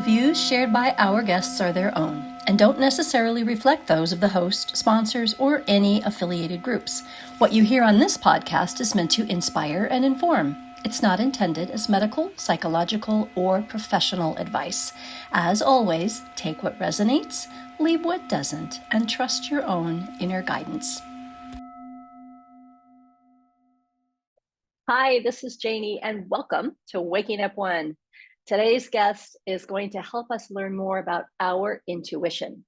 Views shared by our guests are their own and don't necessarily reflect those of the host, sponsors, or any affiliated groups. What you hear on this podcast is meant to inspire and inform. It's not intended as medical, psychological, or professional advice. As always, take what resonates, leave what doesn't, and trust your own inner guidance. Hi, this is Janie, and welcome to Waking Up One. Today's guest is going to help us learn more about our intuition.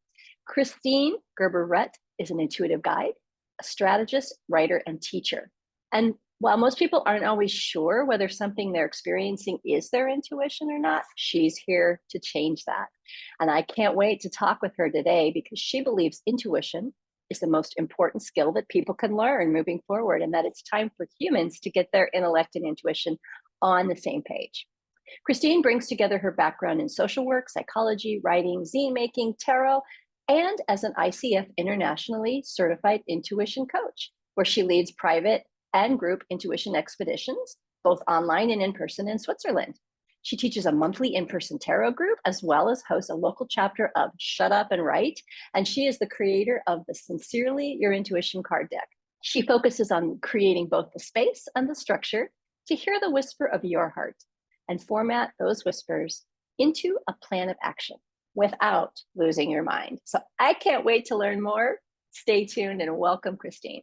Christine Gerber-Rutt is an intuitive guide, a strategist, writer, and teacher. And while most people aren't always sure whether something they're experiencing is their intuition or not, she's here to change that. And I can't wait to talk with her today because she believes intuition is the most important skill that people can learn moving forward, and that it's time for humans to get their intellect and intuition on the same page. Christine brings together her background in social work, psychology, writing, zine making, tarot, and as an ICF internationally certified intuition coach, where she leads private and group intuition expeditions, both online and in person in Switzerland. She teaches a monthly in-person tarot group, as well as hosts a local chapter of Shut Up and Write, and she is the creator of the Sincerely Your Intuition card deck. She focuses on creating both the space and the structure to hear the whisper of your heart and format those whispers into a plan of action without losing your mind. So I can't wait to learn more. Stay tuned and welcome, Christine.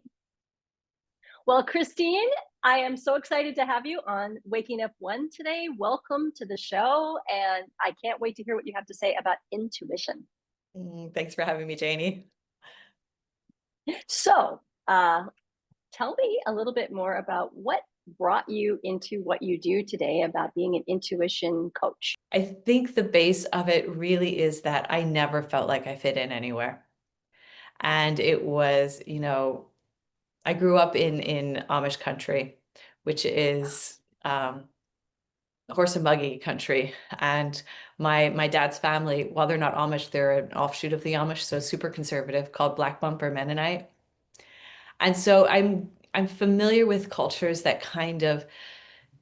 Well, Christine, I am so excited to have you on Waking Up One today. Welcome to the show, and I can't wait to hear what you have to say about intuition. Thanks for having me, Janie. So tell me a little bit more about what brought you into what you do today about being an intuition coach. I think the base of it really is that I never felt like I fit in anywhere. And it was, I grew up in Amish country, which is horse and buggy country. And my dad's family, while they're not Amish, they're an offshoot of the Amish, so super conservative, called Black Bumper Mennonite. And so I'm familiar with cultures that kind of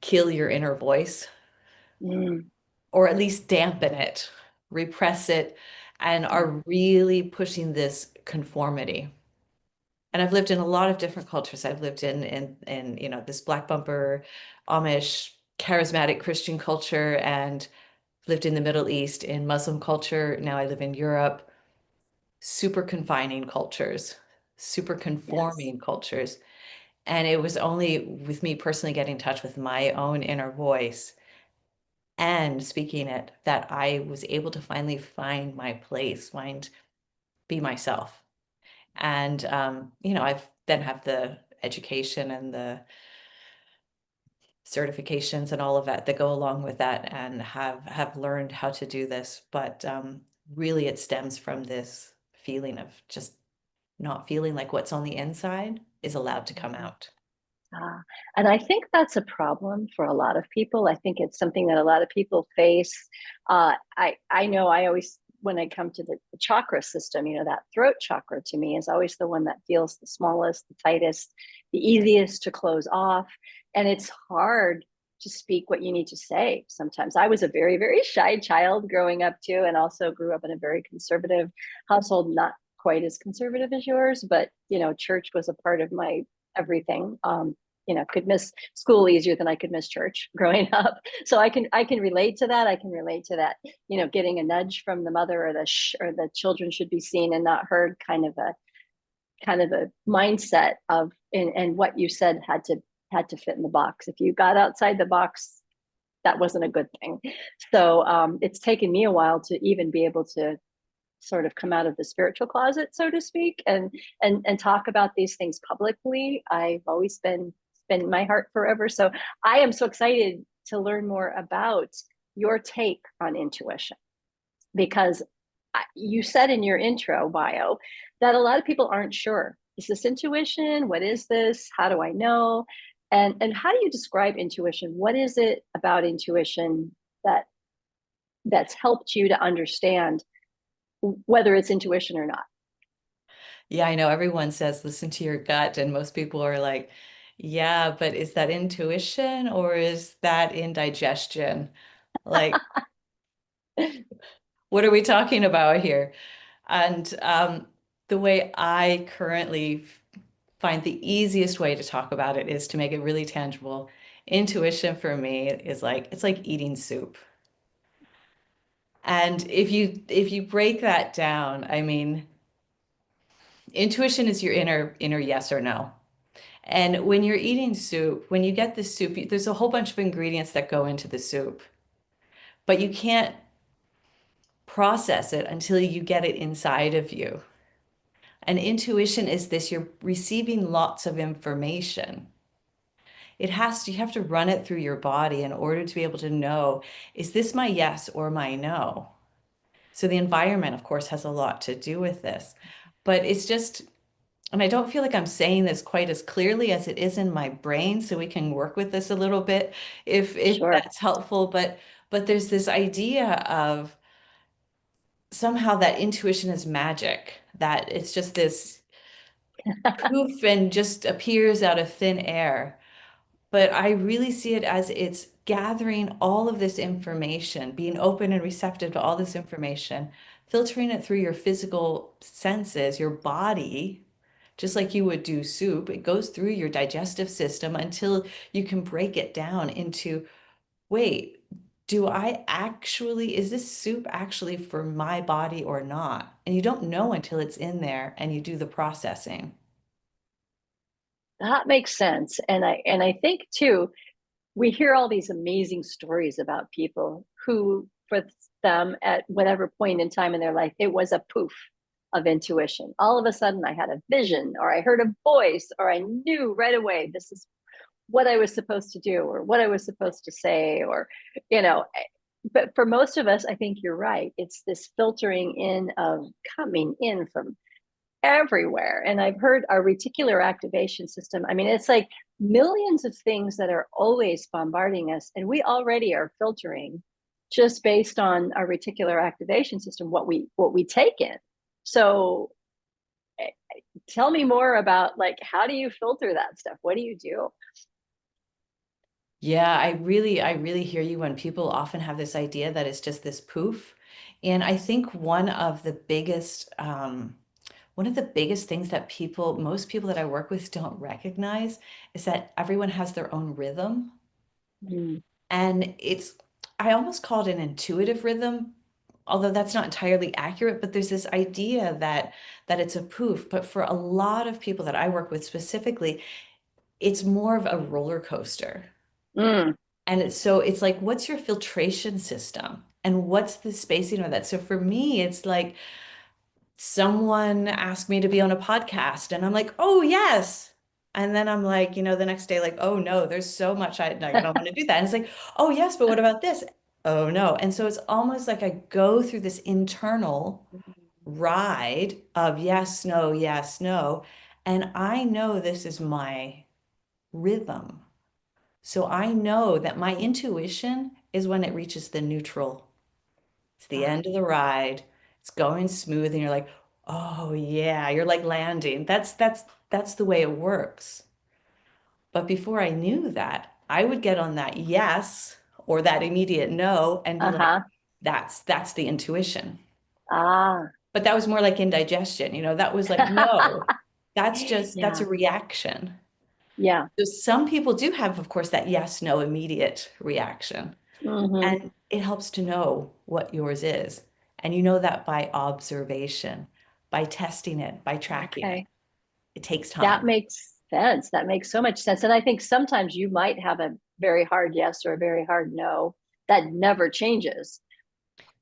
kill your inner voice. Or at least dampen it, repress it, and are really pushing this conformity. And I've lived in a lot of different cultures. I've lived in this Black Bumper, Amish, charismatic Christian culture, and lived in the Middle East in Muslim culture. Now I live in Europe. Super confining cultures, super conforming cultures. And it was only with me personally getting in touch with my own inner voice and speaking it that I was able to finally find my place, be myself. And I've then have the education and the certifications and all of that go along with that, and have learned how to do this. But really it stems from this feeling of just not feeling like what's on the inside is allowed to come out. And I think that's a problem for a lot of people. I think it's something that a lot of people face. I know I always, when I come to the chakra system, that throat chakra to me is always the one that feels the smallest, the tightest, the easiest to close off. And it's hard to speak what you need to say sometimes. I was a very, very shy child growing up too, and also grew up in a very conservative household, not quite as conservative as yours, but church was a part of my everything. Could miss school easier than I could miss church growing up. So I can relate to that. I can relate to that, getting a nudge from the mother, or the children should be seen and not heard, kind of a mindset of, and what you said had to fit in the box. If you got outside the box, that wasn't a good thing. So it's taken me a while to even be able to sort of come out of the spiritual closet, so to speak, and talk about these things publicly. I've always been my heart forever. So I am so excited to learn more about your take on intuition, because you said in your intro bio that a lot of people aren't sure. Is this intuition? What is this? How do I know? And how do you describe intuition? What is it about intuition that's helped you to understand whether it's intuition or not? Yeah, I know everyone says listen to your gut, and most people are like, yeah, but is that intuition or is that indigestion? Like, What are we talking about here? And the way I currently find the easiest way to talk about it is to make it really tangible. Intuition for me is like it's like eating soup. And if you break that down, I mean, intuition is your inner yes or no. And when you're eating soup, when you get the soup, there's a whole bunch of ingredients that go into the soup, but you can't process it until you get it inside of you. And intuition is this, you're receiving lots of information. You have to run it through your body in order to be able to know, is this my yes or my no? So the environment, of course, has a lot to do with this. But it's just, and I don't feel like I'm saying this quite as clearly as it is in my brain, so we can work with this a little bit if Sure. that's helpful. But there's this idea of somehow that intuition is magic, that it's just this poof and just appears out of thin air. But I really see it as it's gathering all of this information, being open and receptive to all this information, filtering it through your physical senses, your body, just like you would do soup. It goes through your digestive system until you can break it down into, wait, is this soup actually for my body or not? And you don't know until it's in there and you do the processing. That makes sense. And I think too, we hear all these amazing stories about people who, for them, at whatever point in time in their life, it was a poof of intuition. All of a sudden, I had a vision, or I heard a voice, or I knew right away this is what I was supposed to do, or what I was supposed to say, or, you know. But for most of us, I think you're right. It's this filtering in of coming in from everywhere. And I've heard our reticular activation system. I mean, it's like millions of things that are always bombarding us, and we already are filtering just based on our reticular activation system what we take in. So tell me more about, like, how do you filter that stuff? What do you do? Yeah, I really hear you when people often have this idea that it's just this poof. And I think one of the biggest things that most people that I work with don't recognize is that everyone has their own rhythm. Mm, And I almost call it an intuitive rhythm, although that's not entirely accurate, but there's this idea that it's a poof. But for a lot of people that I work with specifically, it's more of a roller coaster. mm, And it's like, what's your filtration system? And what's the spacing of that? So for me, it's like someone asked me to be on a podcast, and I'm like, oh, yes. And then I'm like, the next day, like, oh no, there's so much like, I don't want to do that. And it's like, oh yes, but what about this? Oh no. And so it's almost like I go through this internal ride of yes, no, yes, no. And I know this is my rhythm. So I know that my intuition is when it reaches the neutral. It's the ah, end of the ride. It's going smooth and you're like, "Oh yeah, you're like landing." That's the way it works. But before I knew that, I would get on that yes or that immediate no and be like, uh-huh. that's the intuition. Ah. But that was more like indigestion, that was like, no, that's a Yeah. reaction. Yeah. So some people do have, of course, that yes, no immediate reaction. Hmm. And it helps to know what yours is. And you know that by observation, by testing it, by tracking it. Okay. It takes That time. makes sense. That makes so much sense. And I think sometimes you might have a very hard yes or a very hard no that never changes.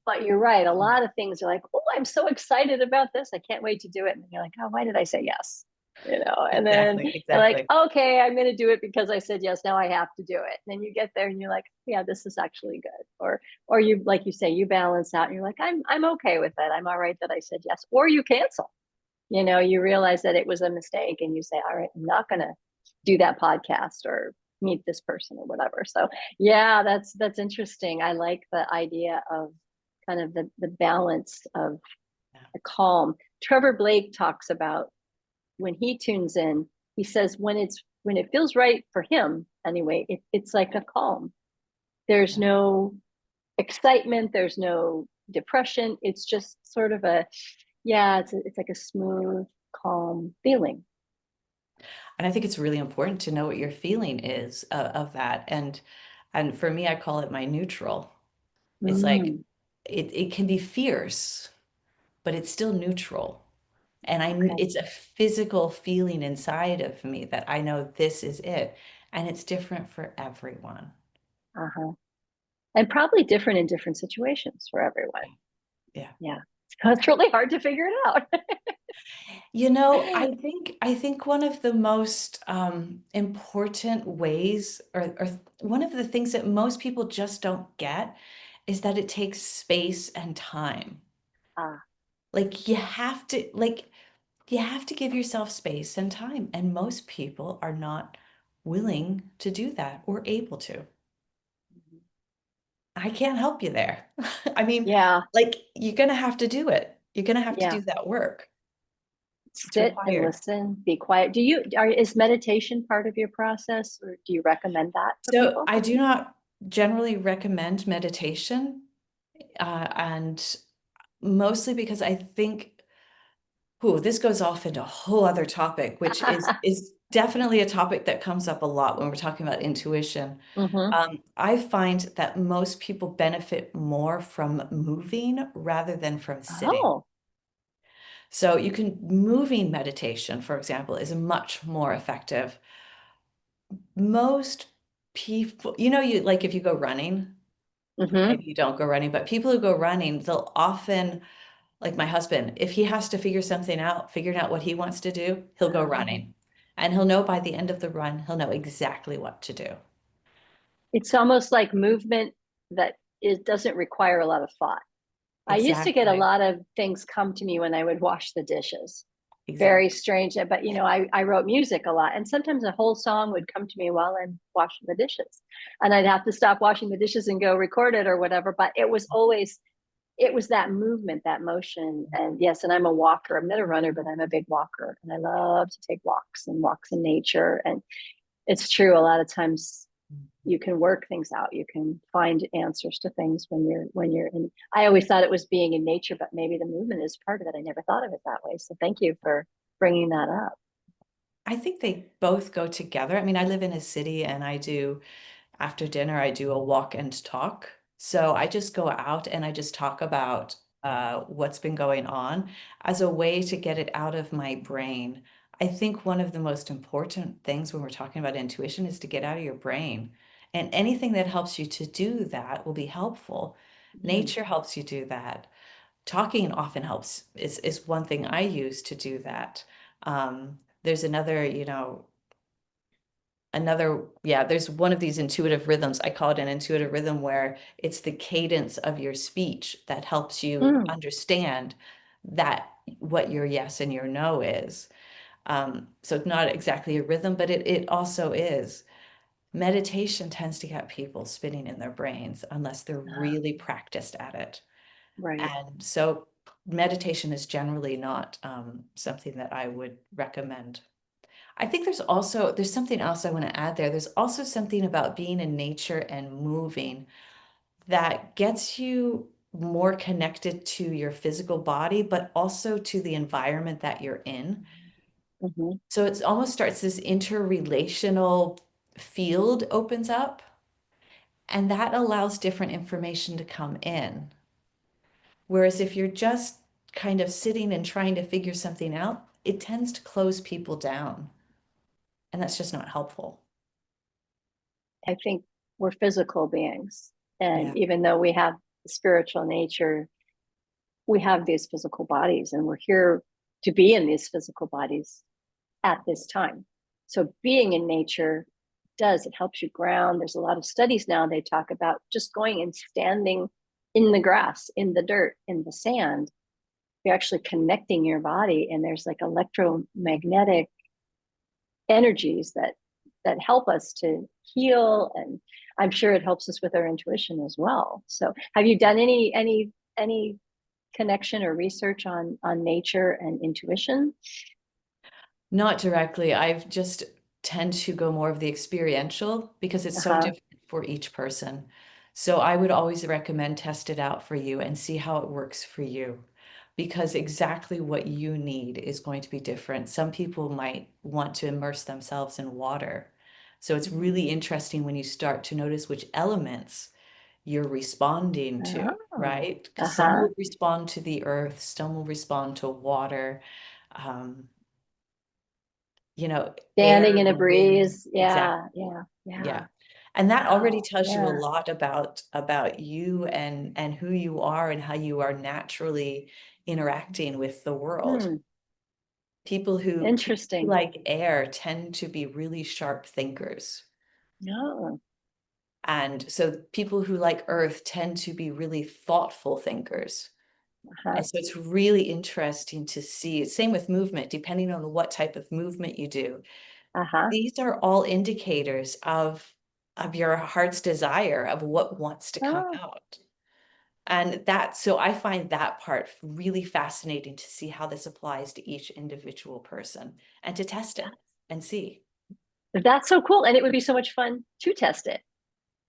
But you're right. A lot of things are like, oh, I'm so excited about this. I can't wait to do it. And you're like, oh, why did I say yes? And then Exactly, you're like, exactly. okay, I'm going to do it because I said yes. Now I have to do it. And then you get there and you're like, yeah, this is actually good. Or you, like you say, you balance out and you're like, I'm okay with it. I'm all right that I said yes. Or you cancel. You realize that it was a mistake and you say, all right, I'm not going to do that podcast or meet this person or whatever. So yeah, that's interesting. I like the idea of kind of the balance of Yeah. a calm. Trevor Blake talks about when he tunes in, he says when it feels right for him anyway, it's like a calm. There's Yeah. no excitement, there's no depression. It's just sort of a, yeah, it's like a smooth, calm feeling. And I think it's really important to know what your feeling is of that. And for me, I call it my neutral. It's like Mm, it can be fierce, but it's still neutral. And okay. it's a physical feeling inside of me that I know this is it. And it's different for everyone. Uh-huh. And probably different in different situations for everyone. Yeah. Yeah. So it's really hard to figure it out. You know, I think one of the most important ways, or one of the things that most people just don't get, is that it takes space and time. Ah, Like you have to give yourself space and time, and most people are not willing to do that or able to. I can't help you there. I mean, yeah, like you're gonna have to do it. You're gonna have to yeah. do that work. It's Sit and required. listen, be quiet. Is meditation part of your process, or do you recommend that for So people? I do not generally recommend meditation, and mostly because I think, oh, this goes off into a whole other topic, which is definitely a topic that comes up a lot when we're talking about intuition. Hmm. I find that most people benefit more from moving rather than from sitting. Oh, So you can moving meditation, for example, is much more effective. Most people, you like if you go running, hmm. maybe you don't go running, but people who go running, they'll often, like my husband, if he has to figuring out what he wants to do, he'll go running. And he'll know by the end of the run, he'll know exactly what to do. It's almost like movement that it doesn't require a lot of thought. I used to get a Exactly. lot of things come to me when I would wash the dishes. Very Exactly. strange, but Yeah. I wrote music a lot, and sometimes a whole song would come to me while I'm washing the dishes, and I'd have to stop washing the dishes and go record it or whatever. But it was that movement, that motion, and yes, and I'm a walker. I'm not a runner, but I'm a big walker, and I love to take walks and walks in nature. And it's true, a lot of times you can work things out, you can find answers to things when you're in. I always thought it was being in nature, but maybe the movement is part of it. I never thought of it that way, so thank you for bringing that up. I think they both go together. I mean, I live in a city and after dinner, I do a walk and talk. So I just go out and I just talk about what's been going on as a way to get it out of my brain. I think one of the most important things when we're talking about intuition is to get out of your brain. And anything that helps you to do that will be helpful. Mm. Nature helps you do that. Talking often helps, is one thing I use to do that. There's there's one of these intuitive rhythms. I call it an intuitive rhythm where it's the cadence of your speech that helps you Mm. understand that what your yes and your no is. So it's not exactly a rhythm, but it also is. Meditation tends to get people spinning in their brains unless they're really practiced at it. Right. And so meditation is generally not something that I would recommend. I think there's something else I want to add there. There's also something about being in nature and moving that gets you more connected to your physical body, but also to the environment that you're in. Hmm. So it almost starts this interrelational field opens up, and that allows different information to come in. Whereas if you're just kind of sitting and trying to figure something out, it tends to close people down, and that's just not helpful. I think we're physical beings, and Yeah. even though we have spiritual nature, we have these physical bodies, and we're here to be in these physical bodies at this time. So being in nature it helps you ground. There's a lot of studies now, they talk about just going and standing in the grass, in the dirt, in the sand. You're actually connecting your body, and there's like electromagnetic energies that help us to heal, and I'm sure it helps us with our intuition as well. So have you done any connection or research on nature and intuition? Not directly. I've just tend to go more of the experiential because it's so Uh-huh. different for each person. So I would always recommend test it out for you and see how it works for you. Because exactly what you need is going to be different. Some people might want to immerse themselves in water. So it's really interesting when you start to notice which elements you're responding to, Oh, right? Because some uh-huh. will respond to the earth, some will respond to water, um, Standing air, in a wind, breeze. exactly. Yeah, yeah, yeah. Yeah. And that already Wow. tells you a Yeah. lot about you and who you are and how you are naturally interacting with the world. Hmm. People who Interesting. like air tend to be really sharp thinkers. No. And so people who like earth tend to be really thoughtful thinkers. Uh-huh. And so it's really interesting to see. Same with movement, depending on what type of movement you do. Uh-huh. These are all indicators of your heart's desire of what wants to come Oh, out. And so I find that part really fascinating to see how this applies to each individual person and to test it and see. that's so cool. And it would be so much fun to test it,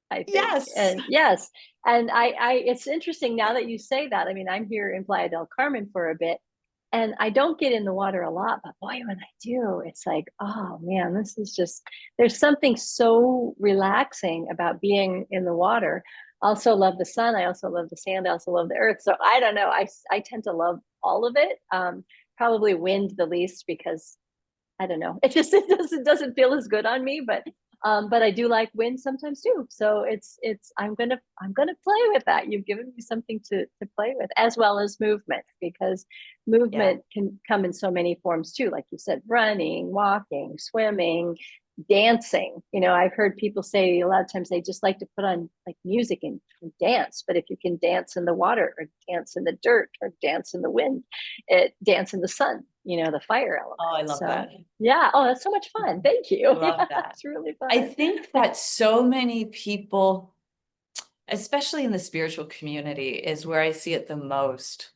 I think. Yes. And yes, and it's interesting now that you say that. I mean, I'm here in Playa del Carmen for a bit, and I don't get in the water a lot, but boy, when I do, it's like, oh man, this is just, there's something so relaxing about being in the water. Also love the sun. I also love the sand. I also love the earth. So I don't know. I tend to love all of it. Probably wind the least because I don't know. It doesn't feel as good on me, but I do like wind sometimes too. So I'm gonna play with that. You've given me something to play with, as well as movement, because Yeah. movement can come in so many forms too. Like you said, running, walking, swimming, dancing. I've heard people say a lot of times they just like to put on like music and dance. But if you can dance in the water or dance in the dirt or dance in the wind, dance in the sun, the fire element. Oh, I love that. So yeah. Oh, that's so much fun. Thank you. Love Yeah, that. it's really I fun. think that so many people, especially in the spiritual community, is where I see it the most.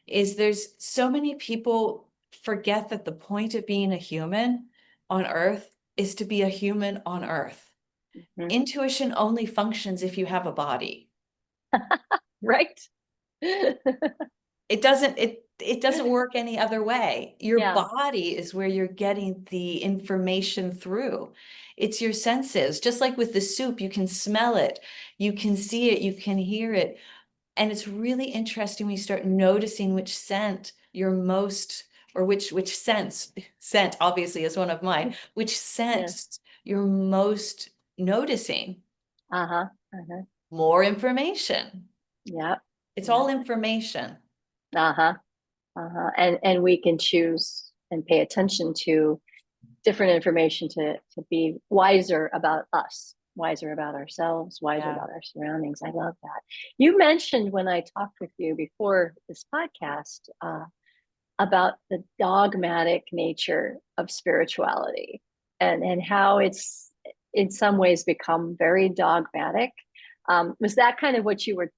Is there's so many people forget that the point of being a human on earth is to be a human on earth. Mhm. Intuition only functions if you have a body. Right. It doesn't work any other way. Your Yeah. body is where you're getting the information through. It's your senses. Just like with the soup, you can smell it, you can see it, you can hear it. And it's really interesting when you start noticing which scent you're most, or which scent obviously is one of mine, which Yes. scent you're most noticing. Uh-huh. Uh-huh. More information. Yeah. It's Yeah. all information. Uh-huh. Uh-huh. And we can choose and pay attention to different information to be wiser about us, wiser about ourselves, wiser Yeah. about our surroundings. I love that. You mentioned when I talked with you before this podcast, about the dogmatic nature of spirituality, and how it's in some ways become very dogmatic. Was that kind of what you were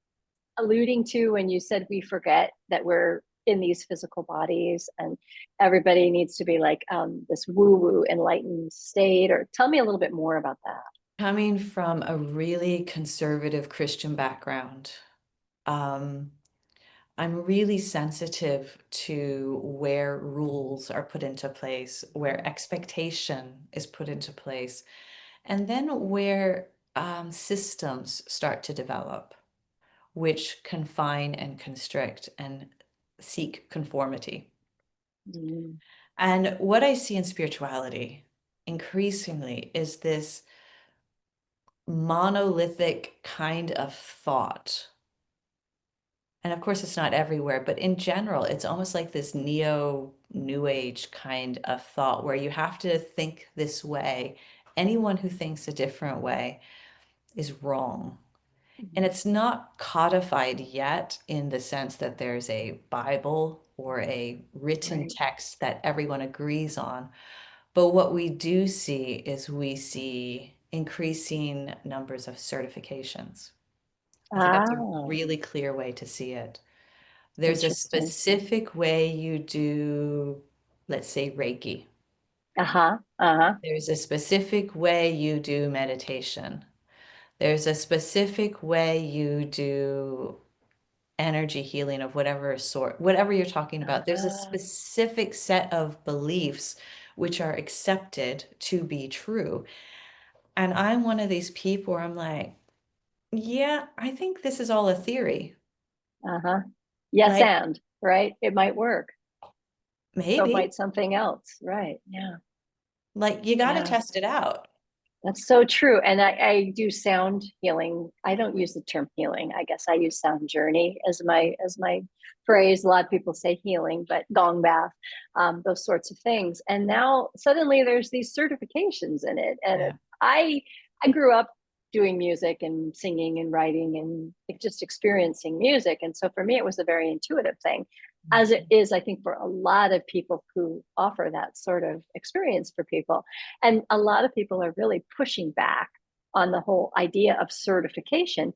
alluding to when you said we forget that we're in these physical bodies and everybody needs to be like this woo woo enlightened state? Or tell me a little bit more about that. Coming from a really conservative Christian background, um, I'm really sensitive to where rules are put into place, where expectation is put into place, and then where systems start to develop, which confine and constrict and seek conformity. Mm, And what I see in spirituality increasingly is this monolithic kind of thought. And of course, it's not everywhere, but in general, it's almost like this neo new age kind of thought where you have to think this way. Anyone who thinks a different way is wrong. And mm, it's not codified yet in the sense that there's a Bible or a written right. text that everyone agrees on. But what we do see is we see increasing numbers of certifications. I think that's a Ah, really clear way to see it. There's a interesting. specific way you do, let's say, Reiki. Uh-huh. Uh-huh. There's a specific way you do meditation. There's a specific way you do energy healing of whatever sort, whatever you're talking about. There's a Uh, specific set of beliefs which are accepted to be true. And I'm one of these people where I'm like, yeah, I think this is all a theory. uh-huh. Yes, Like, and right, it might work. So maybe, might something else. Right. Yeah. like, you got to Yeah. test it out. That's so true. And I do sound healing. I don't use the term healing. I guess I use sound journey as my phrase. A lot of people say healing, but gong bath, those sorts of things. And now suddenly there's these certifications in it. And Yeah. I grew up doing music and singing and writing and just experiencing music. And so for me, it was a very intuitive thing, as it is, I think, for a lot of people who offer that sort of experience for people. And a lot of people are really pushing back on the whole idea of certification.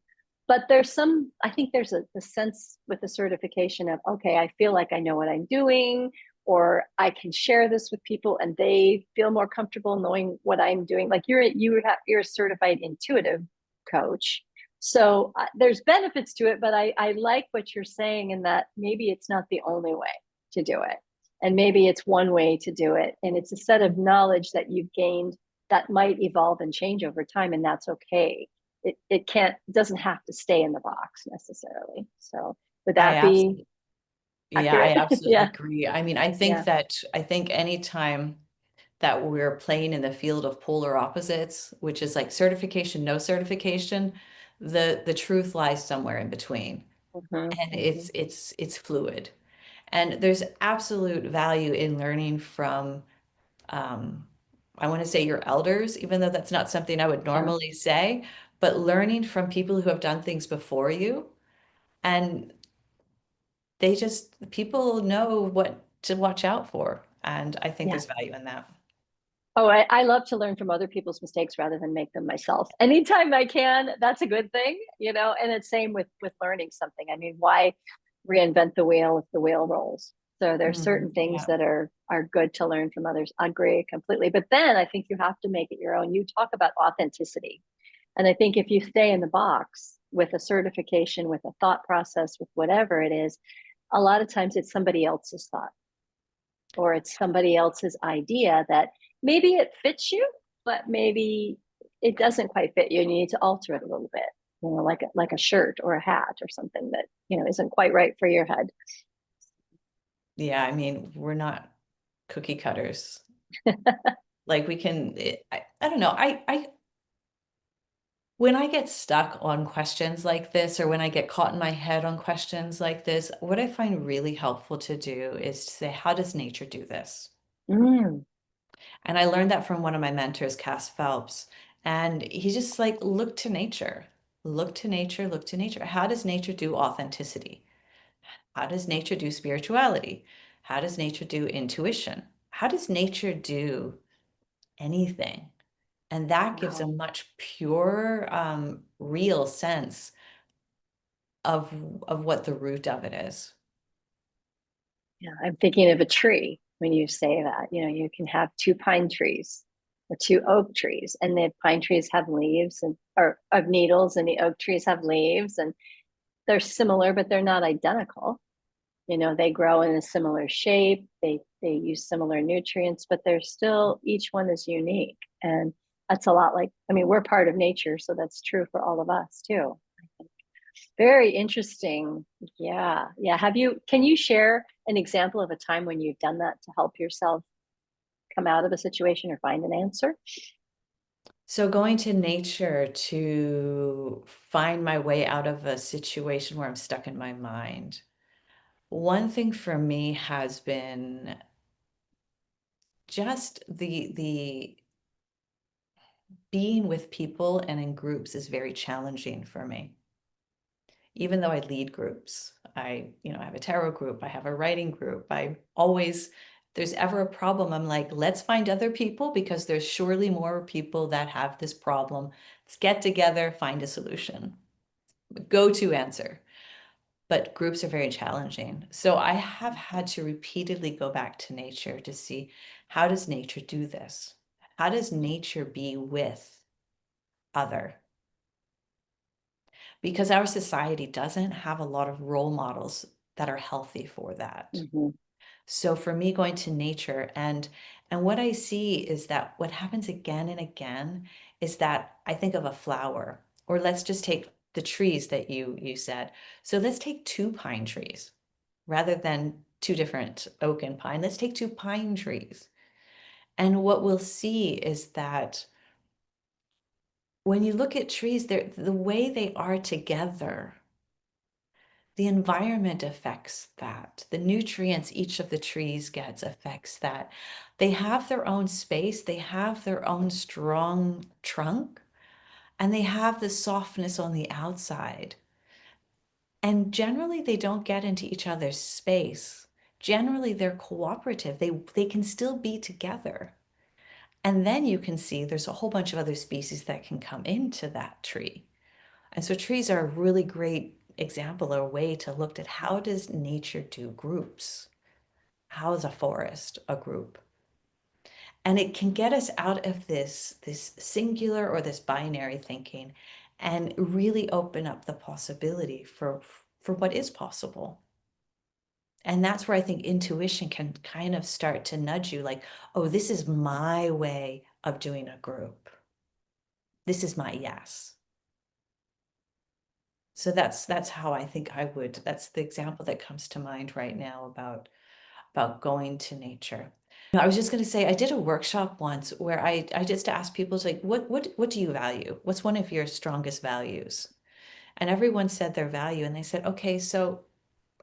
But there's some, I think there's a sense with the certification of, okay, I feel like I know what I'm doing, or I can share this with people and they feel more comfortable knowing what I'm doing. Like you're a certified intuitive coach. So there's benefits to it, but I like what you're saying in that maybe it's not the only way to do it. And maybe it's one way to do it. And it's a set of knowledge that you've gained that might evolve and change over time. And that's okay. It can't, it doesn't have to stay in the box necessarily. So would I that be absolutely, yeah, I accurate? absolutely Yeah. agree. I mean, Yeah. I think anytime that we're playing in the field of polar opposites, which is like certification, no certification, the truth lies somewhere in between. Mm-hmm, And mm-hmm. it's fluid. And there's absolute value in learning from um, I want to say your elders, even though that's not something I would Yeah. normally say, but learning from people who have done things before you. And people know what to watch out for. And I think Yeah. there's value in that. Oh, I love to learn from other people's mistakes rather than make them myself. Anytime I can, that's a good thing, you know. And it's same with learning something. I mean, why reinvent the wheel if the wheel rolls? So there's certain things Yeah. that are good to learn from others. I agree completely. But then I think you have to make it your own. You talk about authenticity. And I think if you stay in the box with a certification, with a thought process, with whatever it is, a lot of times it's somebody else's thought or it's somebody else's idea that maybe it fits you, but maybe it doesn't quite fit you and you need to alter it a little bit, you know, like a shirt or a hat or something that, you know, isn't quite right for your head. Yeah, I mean, we're not cookie cutters. Like we can, I don't know. When I get stuck on questions like this, or when I get caught in my head on questions like this, what I find really helpful to do is to say, how does nature do this? Mm, And I learned that from one of my mentors, Cass Phelps. And he just like, look to nature, look to nature, look to nature. How does nature do authenticity? How does nature do spirituality? How does nature do intuition? How does nature do anything? And that gives a wow. much purer, real sense of what the root of it is. Yeah, I'm thinking of a tree when you say that. You know, you can have two pine trees or two oak trees, and the pine trees have leaves and or of needles, and the oak trees have leaves, and they're similar, but they're not identical. You know, they grow in a similar shape, they use similar nutrients, but they're still, each one is unique. And that's a lot like, I mean, we're part of nature, so that's true for all of us too. Very interesting. Yeah, yeah. Have you, can you share an example of a time when you've done that to help yourself come out of a situation or find an answer? So going to nature to find my way out of a situation where I'm stuck in my mind. One thing for me has been just the being with people and in groups is very challenging for me. Even though I lead groups, I have a tarot group, I have a writing group. I always, if there's ever a problem, I'm like, let's find other people because there's surely more people that have this problem. Let's get together, find a solution. Go-to answer. But groups are very challenging. So I have had to repeatedly go back to nature to see, how does nature do this? How does nature be with other? because our society doesn't have a lot of role models that are healthy for that. Hmm. So for me, going to nature and what I see is that what happens again and again is that I think of a flower, or let's just take the trees that you said. So let's take two pine trees rather than two different oak and pine. Let's take two pine trees. And what we'll see is that when you look at trees, they're the way they are together, the environment affects that. The nutrients each of the trees gets affects that. They have their own space, they have their own strong trunk, and they have the softness on the outside. And generally, they don't get into each other's space. Generally, they're cooperative. They can still be together. And then you can see there's a whole bunch of other species that can come into that tree. And so trees are a really great example or way to look at how does nature do groups? How is a forest a group? And it can get us out of this singular or this binary thinking and really open up the possibility for what is possible. And that's where I think intuition can kind of start to nudge you like, oh, this is my way of doing a group. This is my yes. So that's how I think I would, that's the example that comes to mind right now about going to nature. No, I was just going to say I did a workshop once where I just asked people to like what do you value? What's one of your strongest values? And everyone said their value and they said, "Okay, so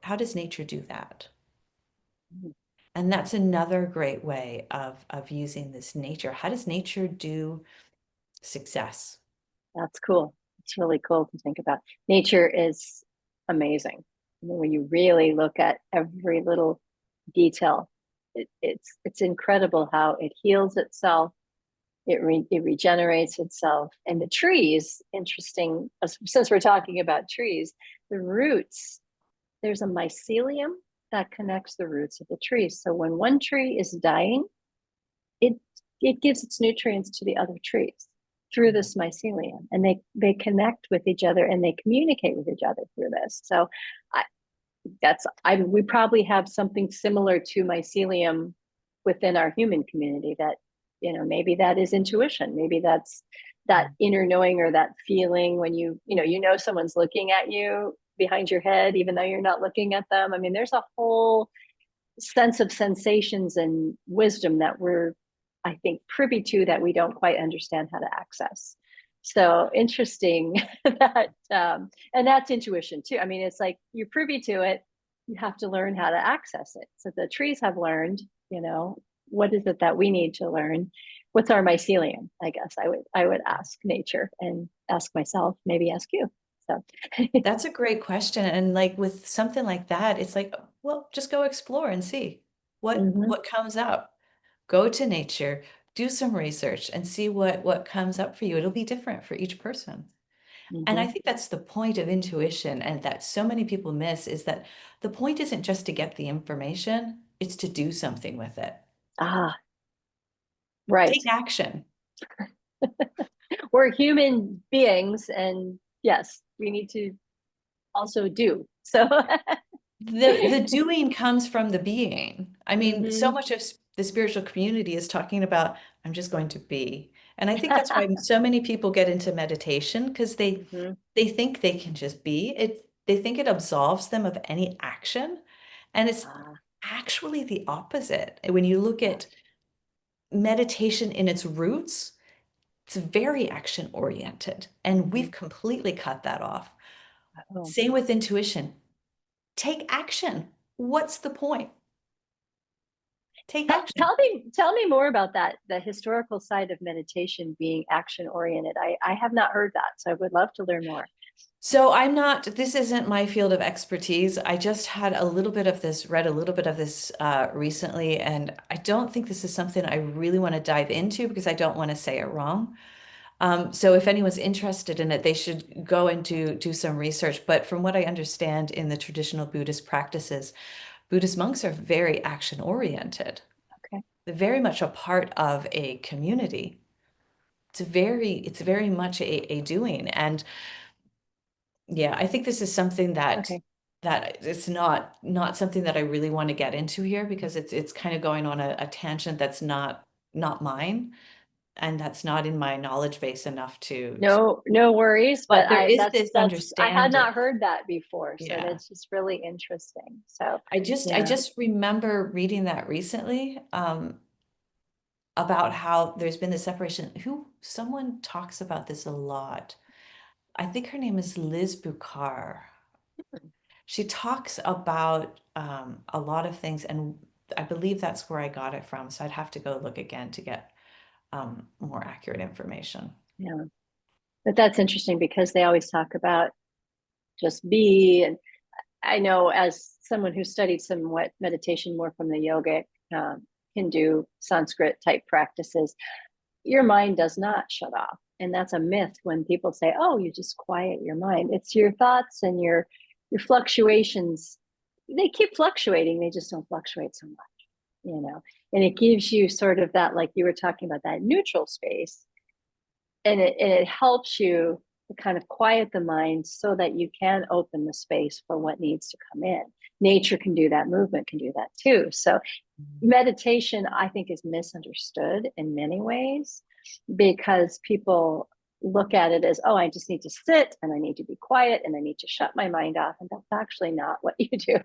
how does nature do that?" And that's another great way of using this nature. How does nature do success? That's cool. It's really cool to think about. Nature is amazing. I mean, when you really look at every little detail, it's incredible how it heals itself. It regenerates itself. And the trees, interesting, since we're talking about trees, the roots, there's a mycelium that connects the roots of the trees. So when one tree is dying, it it gives its nutrients to the other trees through this mycelium, and they connect with each other and they communicate with each other through this. So I, we probably have something similar to mycelium within our human community that, maybe that is intuition, maybe that's that inner knowing or that feeling when you know someone's looking at you behind your head even though you're not looking at them. I mean, there's a whole sense of sensations and wisdom that we're, I think, privy to that we don't quite understand how to access. So interesting that, and that's intuition too. I mean, it's like you're privy to it, you have to learn how to access it. So the trees have learned, what is it that we need to learn? What's our mycelium? I guess I would ask nature and ask myself, maybe ask you. So, That's a great question. And like with something like that, it's like, well, just go explore and see mhm, what comes up. Go to nature, do some research and see what comes up for you. It'll be different for each person. And I mhm. think that's the point of intuition and that so many people miss is that the point isn't just to get the information, it's to do something with it. Ah, right. Take action. We're human beings, and yes, we need to also do. So, The doing comes from the being. I mean, so mhm. much of the spiritual community is talking about, I'm just going to be. And I think that's why so many people get into meditation because Mhm. they think they can just be. They think it absolves them of any action. And it's Ah, actually the opposite. When you look yeah. at meditation in its roots, it's very action oriented. And we've Mhm. completely cut that off. Oh. Same with intuition. Take action. What's the point? Take Tell, action. tell me more about that, the historical side of meditation being action oriented. I have not heard that, so I would love to learn more. So I'm not, this isn't my field of expertise. I just had a little bit of this, read a little bit of this recently, and I don't think this is something I really want to dive into because I don't want to say it wrong. So if anyone's interested in it, they should go and do some research. But from what I understand in the traditional Buddhist practices, Buddhist monks are very action oriented. Okay. They're very much a part of a community. It's very much a doing. And Yeah, I think this is something that Okay. it's not something that I really want to get into here, because it's kind of going on a tangent that's not mine, and that's not in my knowledge base enough to, No, no worries, but but there is this that's I had understanding. not heard that before, so Yeah. that's just really interesting. So, I yeah. just remember reading that recently, about how there's been this separation. Someone talks about this a lot. I think her name is Liz Buccar. She talks about a lot of things, and I believe that's where I got it from. So I'd have to go look again to get more accurate information. Yeah. But that's interesting because they always talk about just be. And I know as someone who studied somewhat meditation more from the yogic, Hindu, Sanskrit type practices, your mind does not shut off. And that's a myth when people say, oh, you just quiet your mind. It's your thoughts and your fluctuations. They keep fluctuating, they just don't fluctuate so much, you know. And it gives you sort of that, like you were talking about, that neutral space, and it helps you to kind of quiet the mind so that you can open the space for what needs to come in. Nature can do that, movement can do that too. So meditation, I think, is misunderstood in many ways because people look at it as, oh, I just need to sit and I need to be quiet and I need to shut my mind off. And that's actually not what you do.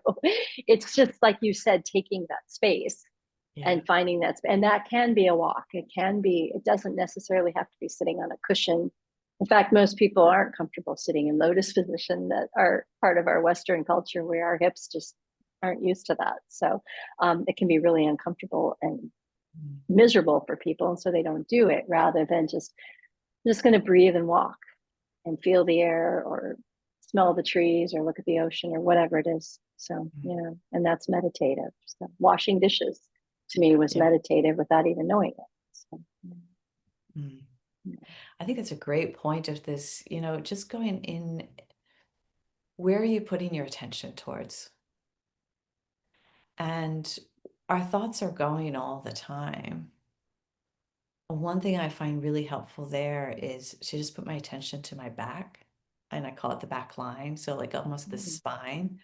It's just like you said, taking that space Yeah. and finding that, and that can be a walk. It can be, it doesn't necessarily have to be sitting on a cushion. In fact, most people aren't comfortable sitting in lotus position, that are part of our Western culture where our hips just aren't used to that. So it can be really uncomfortable and Mm. miserable for people. And so they don't do it, rather than just going to breathe and walk and feel the air or smell the trees or look at the ocean or whatever it is. So, Mm. yeah, and that's meditative. So washing dishes to me was Yeah. meditative without even knowing it. So, Mm. yeah. I think that's a great point of this, just going in, where are you putting your attention towards? And our thoughts are going all the time. One thing I find really helpful there is to just put my attention to my back, and I call it the back line. So, like, almost the Mhm. spine.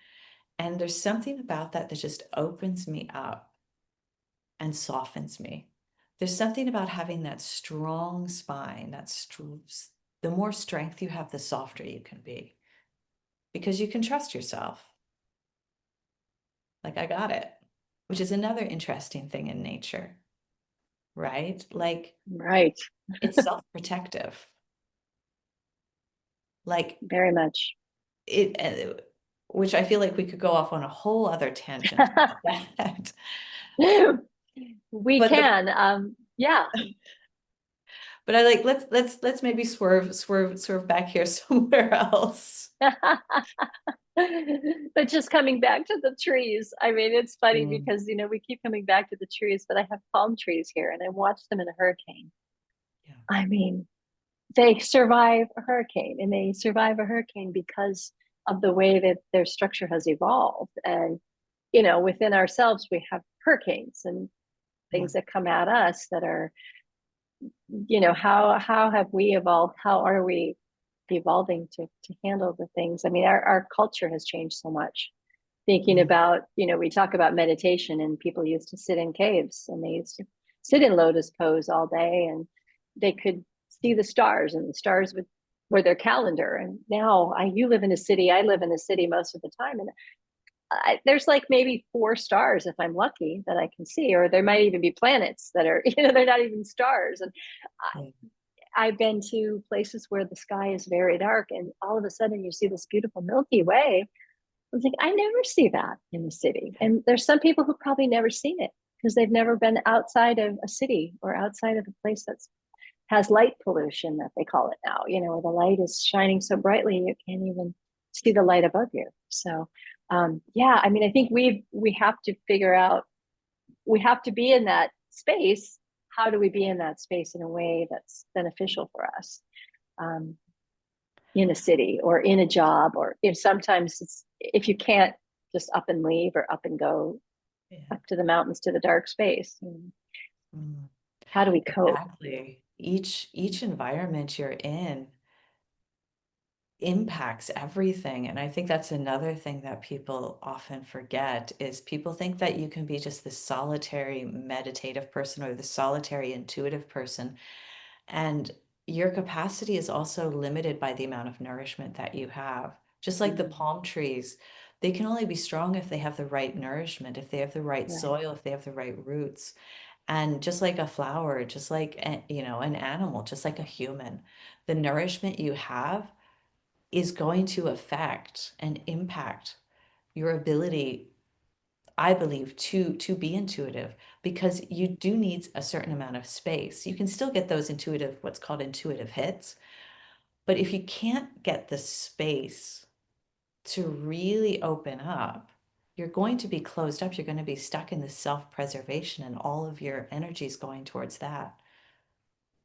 And there's something about that that just opens me up and softens me. There's something about having that strong spine, the more strength you have, the softer you can be, because you can trust yourself. Like, I got it, which is another interesting thing in nature, right? Like, Right. it's self-protective. Like, Very much. which I feel like we could go off on a whole other tangent about that. We But can. Yeah. I like, let's maybe swerve back here somewhere else. But just coming back to the trees, I mean, it's funny Mm, because, we keep coming back to the trees, but I have palm trees here and I watched them in a hurricane. yeah. I mean, they survive a hurricane, and they survive a hurricane because of the way that their structure has evolved. And, within ourselves, we have hurricanes and Yeah. things that come at us that are, how have we evolved? How are we evolving to handle the things? I mean, our culture has changed so much. Thinking Mm, about, we talk about meditation, and people used to sit in caves and they used to sit in lotus pose all day, and they could see the stars, and the stars were their calendar. And now you live in a city, I live in a city most of the time, and there's like maybe four stars if I'm lucky that I can see, or there might even be planets that are, they're not even stars. And yeah. I've been to places where the sky is very dark, and all of a sudden you see this beautiful Milky Way. I was like, I never see that in the city. And there's some people who probably never seen it because they've never been outside of a city or outside of a place that's has light pollution, that they call it now, where the light is shining so brightly you can't even see the light above you. So yeah, I mean, I think we have to figure out, we have to be in that space. How do we be in that space in a way that's beneficial for us? Um, in a city or in a job, or if sometimes it's, if you can't just up and leave or up and go Yeah. up to the mountains to the dark space, Mm, how do we cope? exactly. Each environment you're in impacts everything. And I think that's another thing that people often forget is people think that you can be just this solitary meditative person or the solitary intuitive person. And your capacity is also limited by the amount of nourishment that you have. Just like the Mm, palm trees, they can only be strong if they have the right nourishment, if they have the right right. soil, if they have the right roots. And just like a flower, just like an animal, just like a human, the nourishment you have is going to affect and impact your ability, I believe, to be intuitive because you do need a certain amount of space. You can still get those intuitive, what's called intuitive hits, but if you can't get the space to really open up, you're going to be closed up. You're going to be stuck in this self-preservation and all of your energy is going towards that.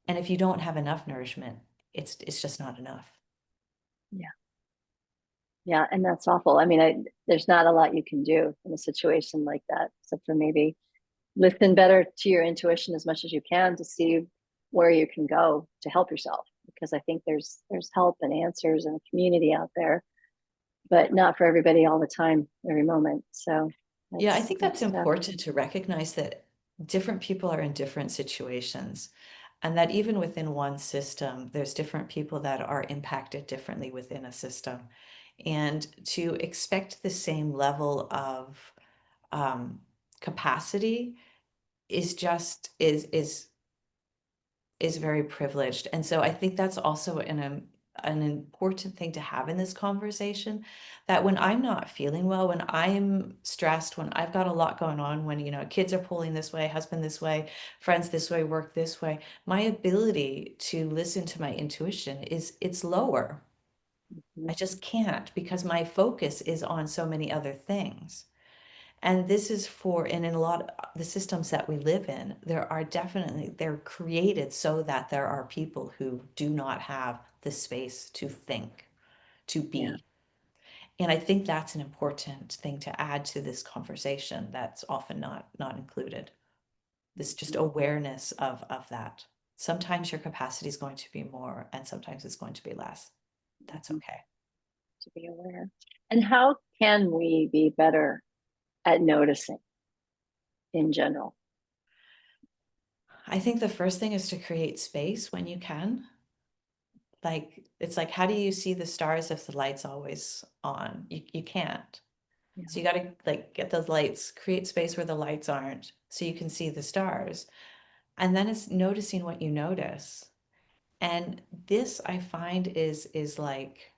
And if you don't have enough nourishment, it's just not enough. Yeah. Yeah. And that's awful. I mean, there's not a lot you can do in a situation like that, except for maybe listen better to your intuition as much as you can to see where you can go to help yourself. Because I think there's help and answers and a community out there, but not for everybody all the time, every moment. So Yeah, I think that's that's tough. important to recognize that different people are in different situations, and that even within one system, there's different people that are impacted differently within a system. And to expect the same level of um, capacity is just is very privileged. And so I think that's also an important thing to have in this conversation that when I'm not feeling well, when I'm stressed, when I've got a lot going on, when, kids are pulling this way, husband this way, friends this way, work this way, my ability to listen to my intuition it's lower. Mhm. I just can't because my focus is on so many other things. And this is and in a lot of the systems that we live in, they're created so that there are people who do not have the space to think, to Yeah. be. And I think that's an important thing to add to this conversation that's often not included. This just Mhm. awareness of that. Sometimes your capacity is going to be more, and sometimes it's going to be less. That's Mhm. okay. To be aware. And how can we be better at noticing in general? I think the first thing is to create space when you can. Like it's like how do you see the stars if the light's always on? You can't. Yeah. So you got to like get those lights, create space where the lights aren't so you can see the stars. And then it's noticing what you notice. And this I find is like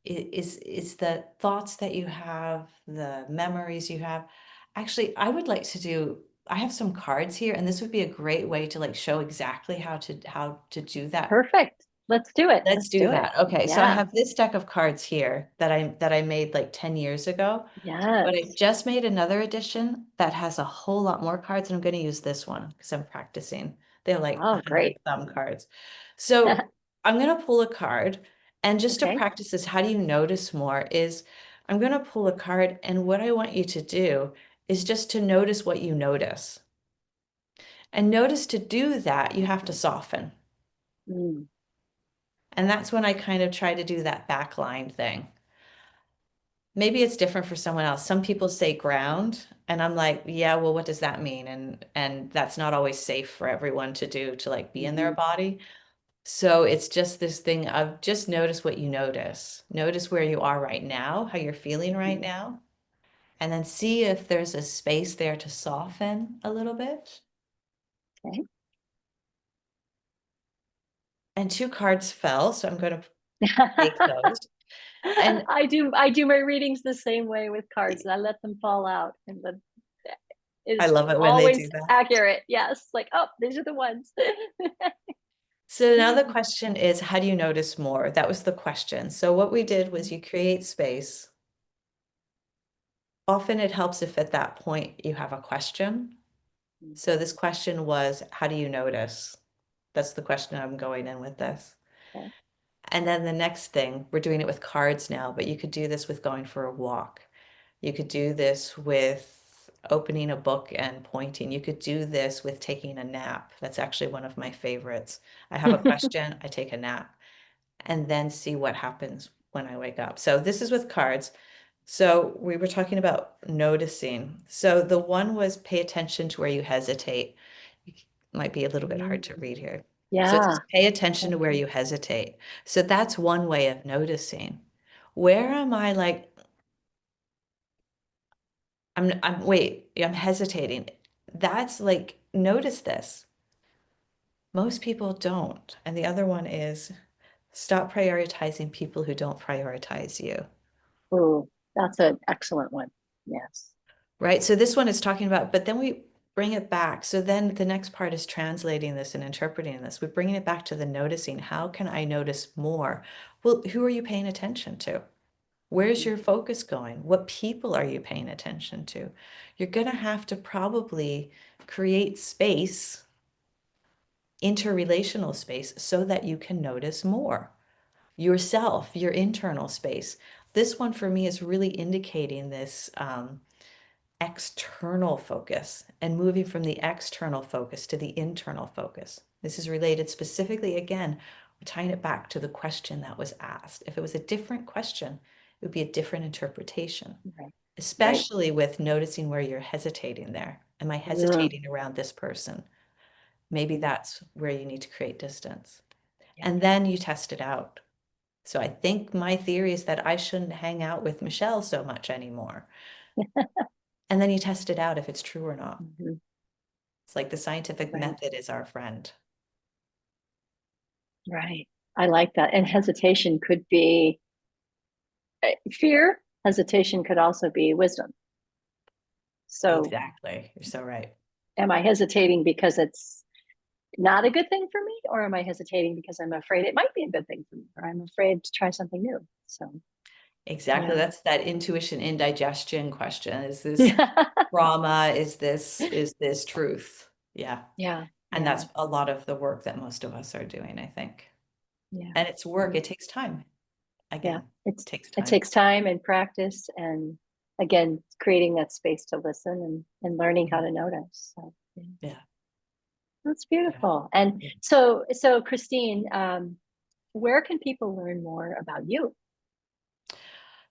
is the thoughts that you have, the memories you have. Actually, I would like to do I have some cards here and this would be a great way to like show exactly how to do that. Perfect. Let's do it. Let's Let's do do it. that. Okay, so I Yeah. have this deck of cards here that I made like 10 years ago, but I Yes. just made another edition that has a whole lot more cards, and I'm going to use this one because I'm practicing. They're like Oh, 100 great. thumb cards. So I'm going to pull a card, and just to Okay. practice this, how do you notice more is I'm going to pull a card, and what I want you to do is just to notice what you notice. And notice to do that, you have to soften. Mm, And that's when I kind of try to do that backline thing. Maybe it's different for someone else. Some people say ground, and I'm like, yeah, well, what does that mean? And that's not always safe for everyone to do to like be in their mhm, body. So it's just this thing of just notice what you notice. Notice where you are right now, how you're feeling right mhm. now, and then see if there's a space there to soften a little bit. Okay. And two cards fell, so I'm going to take those. And I do my readings the same way with cards. I let them fall out and the I is love it when they always do that. accurate. Yes. Like, oh, these are the ones. So now the question is, how do you notice more? That was the question. So what we did was you create space. Often it helps if at that point you have a question. So this question was, how do you notice? That's the question I'm going in with this. Okay. And then the next thing, we're doing it with cards now, but you could do this with going for a walk. You could do this with opening a book and pointing. You could do this with taking a nap. That's actually one of my favorites. I have a question, I take a nap. and then see what happens when I wake up. So this is with cards. So we were talking about noticing. So the one was pay attention to where you hesitate. Might be a little bit hard to Mm, read here. So it says yeah. pay attention to where Okay. you hesitate. So that's one way of noticing. Where am I like, I'm hesitating. That's like, notice this. Most people don't. And the other one is stop prioritizing people who don't prioritize you. Oh, that's an excellent one. Yes. Right. So this one is talking about, but then we bring it back. So then the next part is translating this and interpreting this. We're bringing it back to the noticing. How can I notice more? Well, who are you paying attention to? Where's Mhm. your focus going? What people are you paying attention to? You're going to have to probably create space, interrelational space, so that you can notice more yourself, your internal space. This one for me is really indicating this external focus and moving from the external focus to the internal focus. This is related specifically, again, we're tying it back to the question that was asked. If it was a different question, it would be a different interpretation, Right. Right. especially with noticing where you're hesitating there. Am I Mm, hesitating around this person? Maybe mm, that's where you need to create distance. yeah. And then you test it out. So I think my theory is that I shouldn't hang out with Michelle so much anymore. And then you test it out if it's true or not. Mhm. It's like the scientific Right. method is our friend. Right. I like that. And hesitation could be fear. Hesitation could also be wisdom. So, Exactly. You're so right. am I hesitating because it's not a good thing for me, or am I hesitating because I'm afraid it might be a good thing for me, or I'm afraid to try something new? So, Exactly. yeah. That's that intuition indigestion question. Is this Yeah. trauma? Is this truth? Yeah. Yeah. And Yeah. that's a lot of the work that most of us are doing, I think. Yeah. And it's work. Yeah. It takes time. Yeah. Again, it It's takes it time. takes time and practice, and again, creating that space to listen and learning how Mhm. to notice. So, yeah. Yeah. That's Yeah. beautiful. And Yeah. so Christine, where can people learn more about you?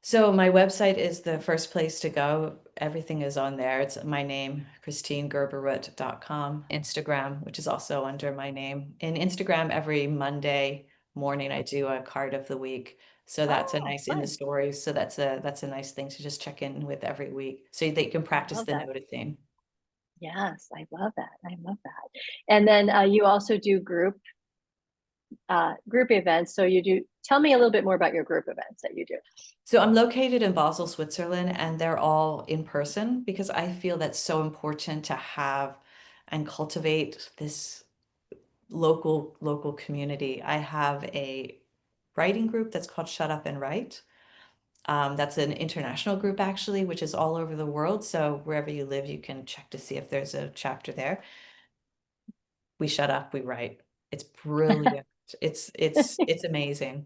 So my website is the first place to go. Everything is on there. It's my name, ChristineGerber-Rutt.com. Instagram, which is also under my name. In Instagram, every Monday morning, I do a card of the week. So that's a Oh, nice in the fun. stories. So that's a nice thing to just check in with every week so that you can I practice love the that. noticing. Yes, I love that. I love that. And then you also do group events. So you do. Tell me a little bit more about your group events that you do. So I'm located in Basel, Switzerland, and they're all in person because I feel that's so important to have and cultivate this local community. I have a writing group that's called Shut Up and Write. That's an international group actually, which is all over the world. So wherever you live, you can check to see if there's a chapter there. We shut up, we write. It's brilliant. It's amazing.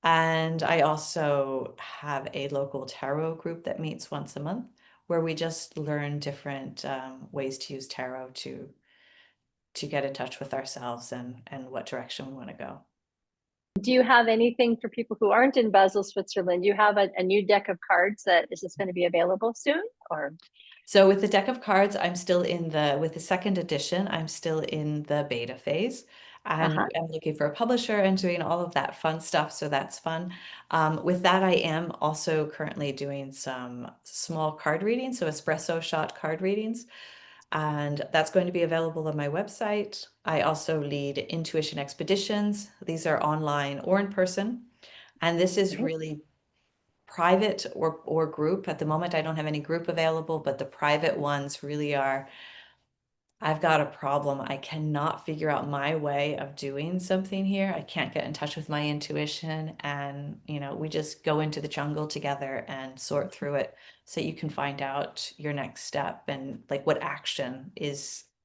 And I also have a local tarot group that meets once a month where we just learn different ways to use tarot to get in touch with ourselves and what direction we want to go. Do you have anything for people who aren't in Basel, Switzerland? Do you have a new deck of cards that is this going to be available soon? Or So with the deck of cards, I'm still with the second edition, I'm still in the beta phase. And uh-huh. I'm looking for a publisher and doing all of that fun stuff. So that's fun. With that, I am also currently doing some small card readings, so espresso shot card readings. And that's going to be available on my website. I also lead intuition expeditions. These are online or in person. And this is Right. really private or group. At the moment, I don't have any group available, but the private ones really are. I've got a problem. I cannot figure out my way of doing something here. I can't get in touch with my intuition. And, we just go into the jungle together and sort through it so you can find out your next step and like what action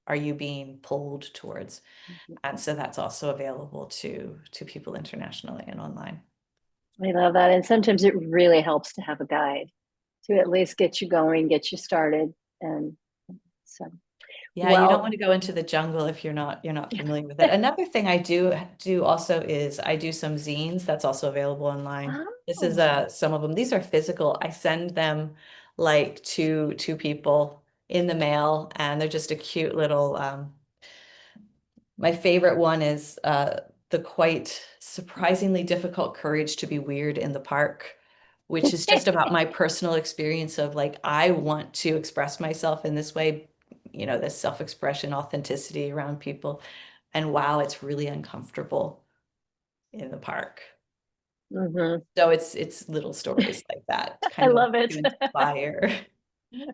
are you being pulled towards. Mhm. And so that's also available to people internationally and online. I love that. And sometimes it really helps to have a guide to at least get you going, get you started. And so, Yeah, you don't want Well, to go into the jungle if you're not familiar with it. Another thing I do also is I do some zines that's also available online. This is oh, some of them. These are physical. I send them like to people in the mail, and they're just a cute little my favorite one is the quite surprisingly difficult courage to be weird in the park, which is just about my personal experience of like, I want to express myself in this way, this self-expression, authenticity around people. And wow, it's really uncomfortable in the park. mhm. So it's little stories like that, I kind of love it. to inspire. Yeah.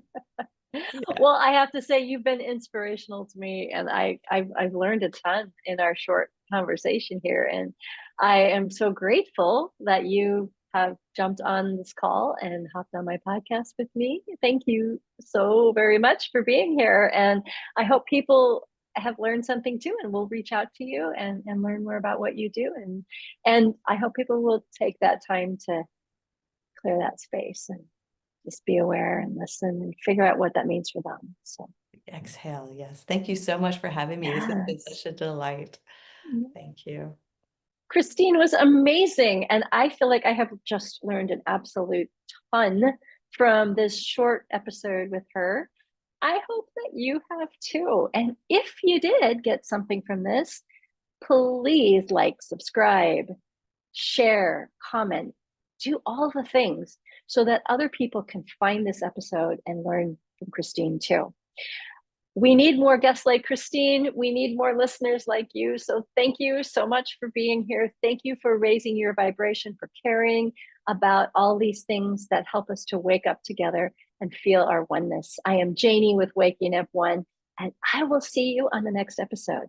Well, I have to say you've been inspirational to me, and I've learned a ton in our short conversation here, and I am so grateful that you have jumped on this call and hopped on my podcast with me. Thank you so very much for being here, and I hope people have learned something too, and will reach out to you and learn more about what you do, and I hope people will take that time to clear that space and just be aware and listen and figure out what that means for them. So, Exhale. Yes. Thank you so much for having me. This has been yes. such a delight. Thank you. Christine was amazing. And I feel like I have just learned an absolute ton from this short episode with her. I hope that you have too. And if you did get something from this, please like, subscribe, share, comment, do all the things so that other people can find this episode and learn from Christine too. We need more guests like Christine. We need more listeners like you. So thank you so much for being here. Thank you for raising your vibration, for caring about all these things that help us to wake up together and feel our oneness. I am Janie with Waking Up One, and I will see you on the next episode.